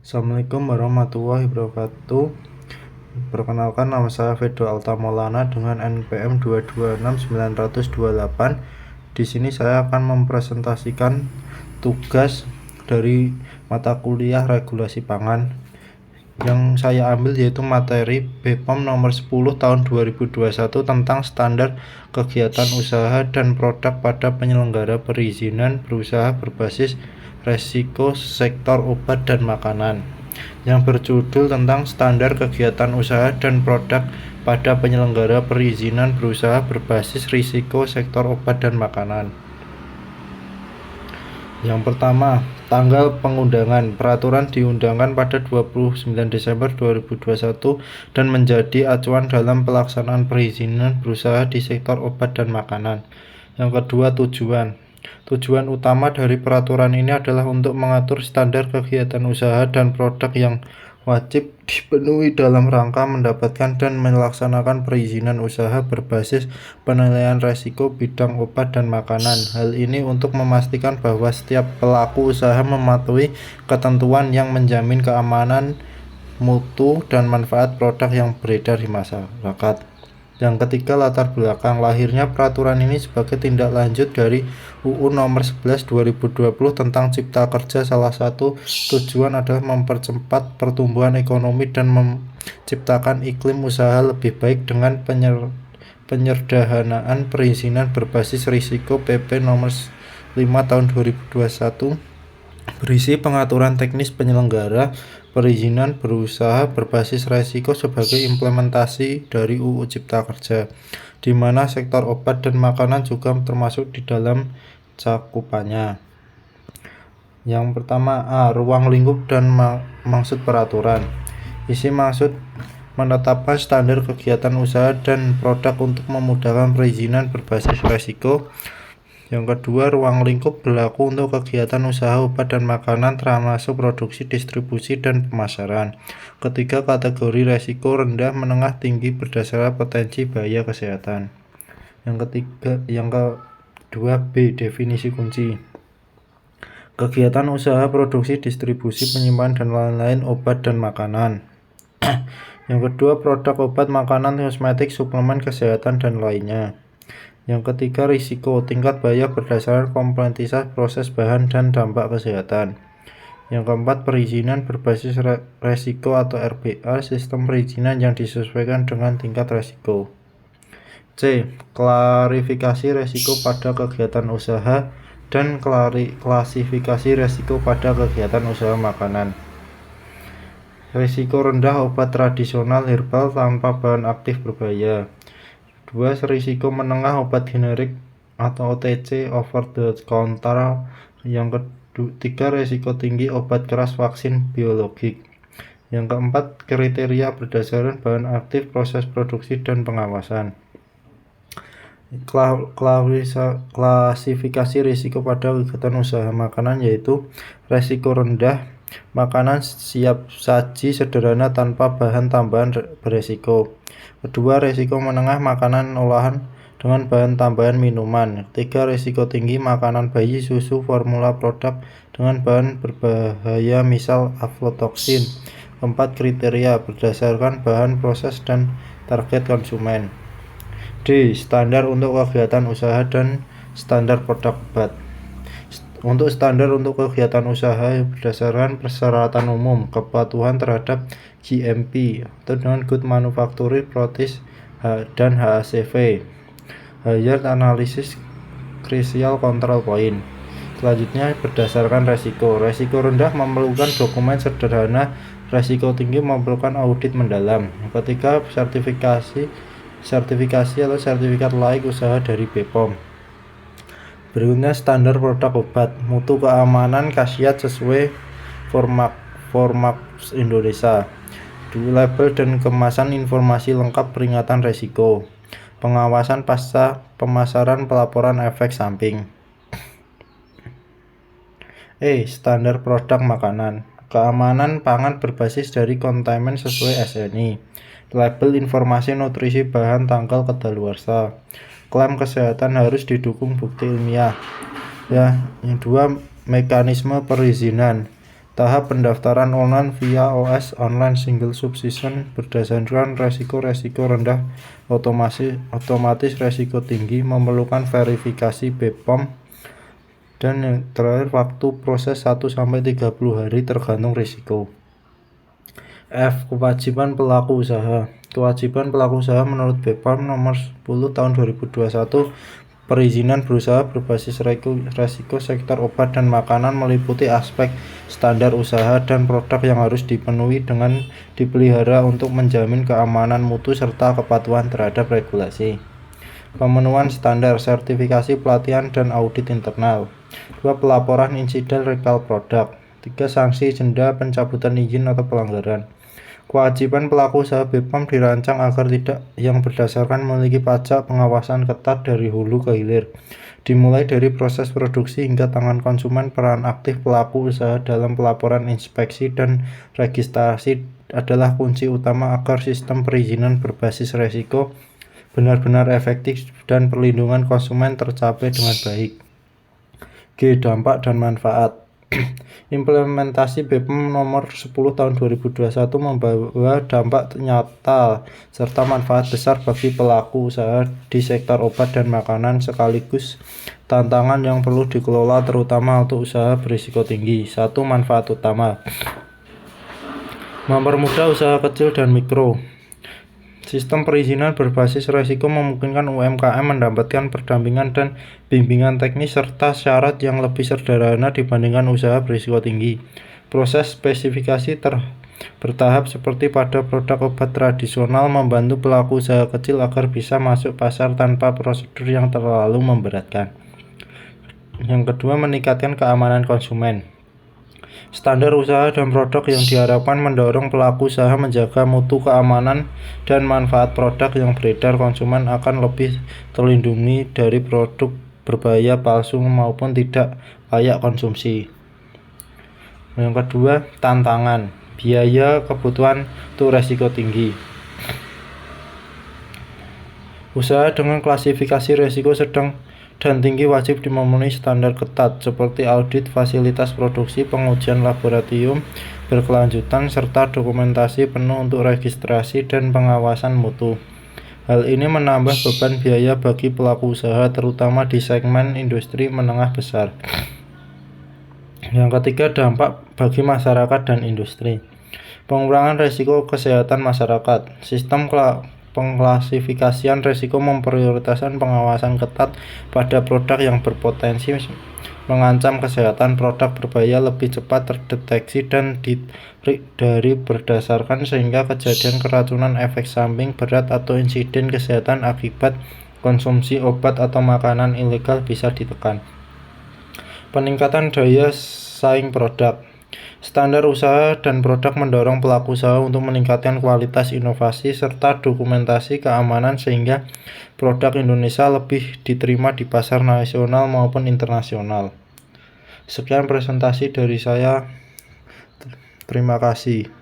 Assalamualaikum warahmatullahi wabarakatuh. Perkenalkan, nama saya Fedo Alta Maulana dengan NPM 226928. Di sini saya akan mempresentasikan tugas dari mata kuliah regulasi pangan yang saya ambil, yaitu materi BPOM nomor 10 tahun 2021 tentang standar kegiatan usaha dan produk pada penyelenggara perizinan berusaha berbasis resiko sektor obat dan makanan, yang berjudul tentang standar kegiatan usaha dan produk pada penyelenggara perizinan berusaha berbasis risiko sektor obat dan makanan. Yang pertama, tanggal pengundangan. Peraturan diundangkan pada 29 Desember 2021 dan menjadi acuan dalam pelaksanaan perizinan berusaha di sektor obat dan makanan. Yang kedua, tujuan. Tujuan utama dari peraturan ini adalah untuk mengatur standar kegiatan usaha dan produk yang wajib dipenuhi dalam rangka mendapatkan dan melaksanakan perizinan usaha berbasis penilaian risiko bidang obat dan makanan. Hal ini untuk memastikan bahwa setiap pelaku usaha mematuhi ketentuan yang menjamin keamanan, mutu, dan manfaat produk yang beredar di masyarakat. Yang ketiga, latar belakang. Lahirnya peraturan ini sebagai tindak lanjut dari UU nomor 11 2020 tentang Cipta Kerja. Salah satu tujuan adalah mempercepat pertumbuhan ekonomi dan menciptakan iklim usaha lebih baik dengan penyederhanaan perizinan berbasis risiko PP nomor 5 tahun 2021, berisi pengaturan teknis penyelenggara perizinan berusaha berbasis risiko sebagai implementasi dari UU Cipta Kerja, di mana sektor obat dan makanan juga termasuk di dalam cakupannya. Yang pertama, ruang lingkup dan maksud peraturan. Isi maksud menetapkan standar kegiatan usaha dan produk untuk memudahkan perizinan berbasis risiko. Yang kedua, ruang lingkup berlaku untuk kegiatan usaha obat dan makanan termasuk produksi, distribusi, dan pemasaran. Ketiga, kategori resiko rendah, menengah, tinggi berdasarkan potensi bahaya kesehatan. Yang kedua, B, definisi kunci. Kegiatan usaha produksi, distribusi, penyimpanan, dan lain-lain obat dan makanan. Yang kedua, produk obat, makanan, kosmetik, suplemen kesehatan, dan lainnya. Yang ketiga, risiko, tingkat bahaya berdasarkan kompleksitas proses bahan dan dampak kesehatan. Yang keempat, perizinan berbasis resiko atau RBA, sistem perizinan yang disesuaikan dengan tingkat risiko. C, klarifikasi risiko pada kegiatan usaha dan klasifikasi risiko pada kegiatan usaha makanan. Risiko rendah, obat tradisional herbal tanpa bahan aktif berbahaya. 2. Risiko menengah, obat generik atau OTC, over the counter. Yang ketiga, risiko tinggi, obat keras, vaksin biologik. Yang keempat, kriteria berdasarkan bahan aktif, proses produksi, dan pengawasan. Klasifikasi risiko pada kegiatan usaha makanan yaitu risiko rendah, makanan siap saji sederhana tanpa bahan tambahan beresiko. Kedua, risiko menengah, makanan olahan dengan bahan tambahan minuman. Ketiga, risiko tinggi, makanan bayi, susu, formula produk dengan bahan berbahaya misal aflatoksin. Keempat, kriteria berdasarkan bahan, proses, dan target konsumen. D, standar untuk kegiatan usaha dan standar produk obat. Untuk standar untuk kegiatan usaha berdasarkan persyaratan umum, kepatuhan terhadap GMP atau dengan Good Manufacturing Practice dan HACCP. Hazard Analysis Crucial Control Point. Selanjutnya, berdasarkan resiko. Resiko rendah memerlukan dokumen sederhana, resiko tinggi memerlukan audit mendalam. Ketiga, sertifikasi atau sertifikat layak usaha dari BPOM. Berikutnya, standar produk obat, mutu keamanan khasiat sesuai format Indonesia. Label dan kemasan informasi lengkap, peringatan resiko, pengawasan pasca pemasaran, pelaporan efek samping. Standar produk makanan, keamanan pangan berbasis dari kontamen sesuai SNI. Label informasi nutrisi bahan, tanggal kadaluarsa. Klaim kesehatan harus didukung bukti ilmiah. Yang kedua, mekanisme perizinan. Tahap pendaftaran online via OS online single subscription berdasarkan resiko rendah, otomatis resiko tinggi, memerlukan verifikasi BPOM, dan yang terakhir waktu proses 1-30 hari tergantung risiko. F. Kewajiban pelaku usaha. Kewajiban pelaku usaha menurut BPOM nomor 10 tahun 2021 perizinan berusaha berbasis resiko sektor obat dan makanan meliputi aspek standar usaha dan produk yang harus dipenuhi dengan dipelihara untuk menjamin keamanan mutu serta kepatuhan terhadap regulasi. Pemenuhan standar, sertifikasi, pelatihan, dan audit internal. 2. Pelaporan insiden recall produk. 3. Sanksi, denda, pencabutan izin atau pelanggaran. Kewajiban pelaku usaha BPOM dirancang agar tidak yang berdasarkan memiliki pajak pengawasan ketat dari hulu ke hilir, dimulai dari proses produksi hingga tangan konsumen. Peran aktif pelaku usaha dalam pelaporan, inspeksi, dan registrasi adalah kunci utama agar sistem perizinan berbasis resiko benar-benar efektif dan perlindungan konsumen tercapai dengan baik. G. Dampak dan manfaat. Implementasi BPOM nomor 10 tahun 2021 membawa dampak nyata serta manfaat besar bagi pelaku usaha di sektor obat dan makanan, sekaligus tantangan yang perlu dikelola terutama untuk usaha berisiko tinggi. 1. Manfaat utama: mempermudah usaha kecil dan mikro. Sistem perizinan berbasis resiko memungkinkan UMKM mendapatkan pendampingan dan bimbingan teknis serta syarat yang lebih sederhana dibandingkan usaha berisiko tinggi. Proses spesifikasi bertahap seperti pada produk obat tradisional membantu pelaku usaha kecil agar bisa masuk pasar tanpa prosedur yang terlalu memberatkan. Yang kedua, meningkatkan keamanan konsumen. Standar usaha dan produk yang diharapkan mendorong pelaku usaha menjaga mutu, keamanan, dan manfaat produk yang beredar. Konsumen akan lebih terlindungi dari produk berbahaya, palsu, maupun tidak layak konsumsi. Yang kedua, tantangan, biaya, kebutuhan untuk resiko tinggi. Usaha dengan klasifikasi resiko sedang dan tinggi wajib memenuhi standar ketat seperti audit fasilitas produksi, pengujian laboratorium berkelanjutan, serta dokumentasi penuh untuk registrasi dan pengawasan mutu. Hal ini menambah beban biaya bagi pelaku usaha, terutama di segmen industri menengah besar. Yang ketiga, dampak bagi masyarakat dan industri. Pengurangan risiko kesehatan masyarakat. Sistem pengklasifikasian risiko memprioritaskan pengawasan ketat pada produk yang berpotensi mengancam kesehatan. Produk berbahaya lebih cepat terdeteksi dan dari berdasarkan sehingga kejadian keracunan, efek samping berat, atau insiden kesehatan akibat konsumsi obat atau makanan ilegal bisa ditekan. Peningkatan daya saing produk. Standar usaha dan produk mendorong pelaku usaha untuk meningkatkan kualitas, inovasi, serta dokumentasi keamanan sehingga produk Indonesia lebih diterima di pasar nasional maupun internasional. Sekian presentasi dari saya. Terima kasih.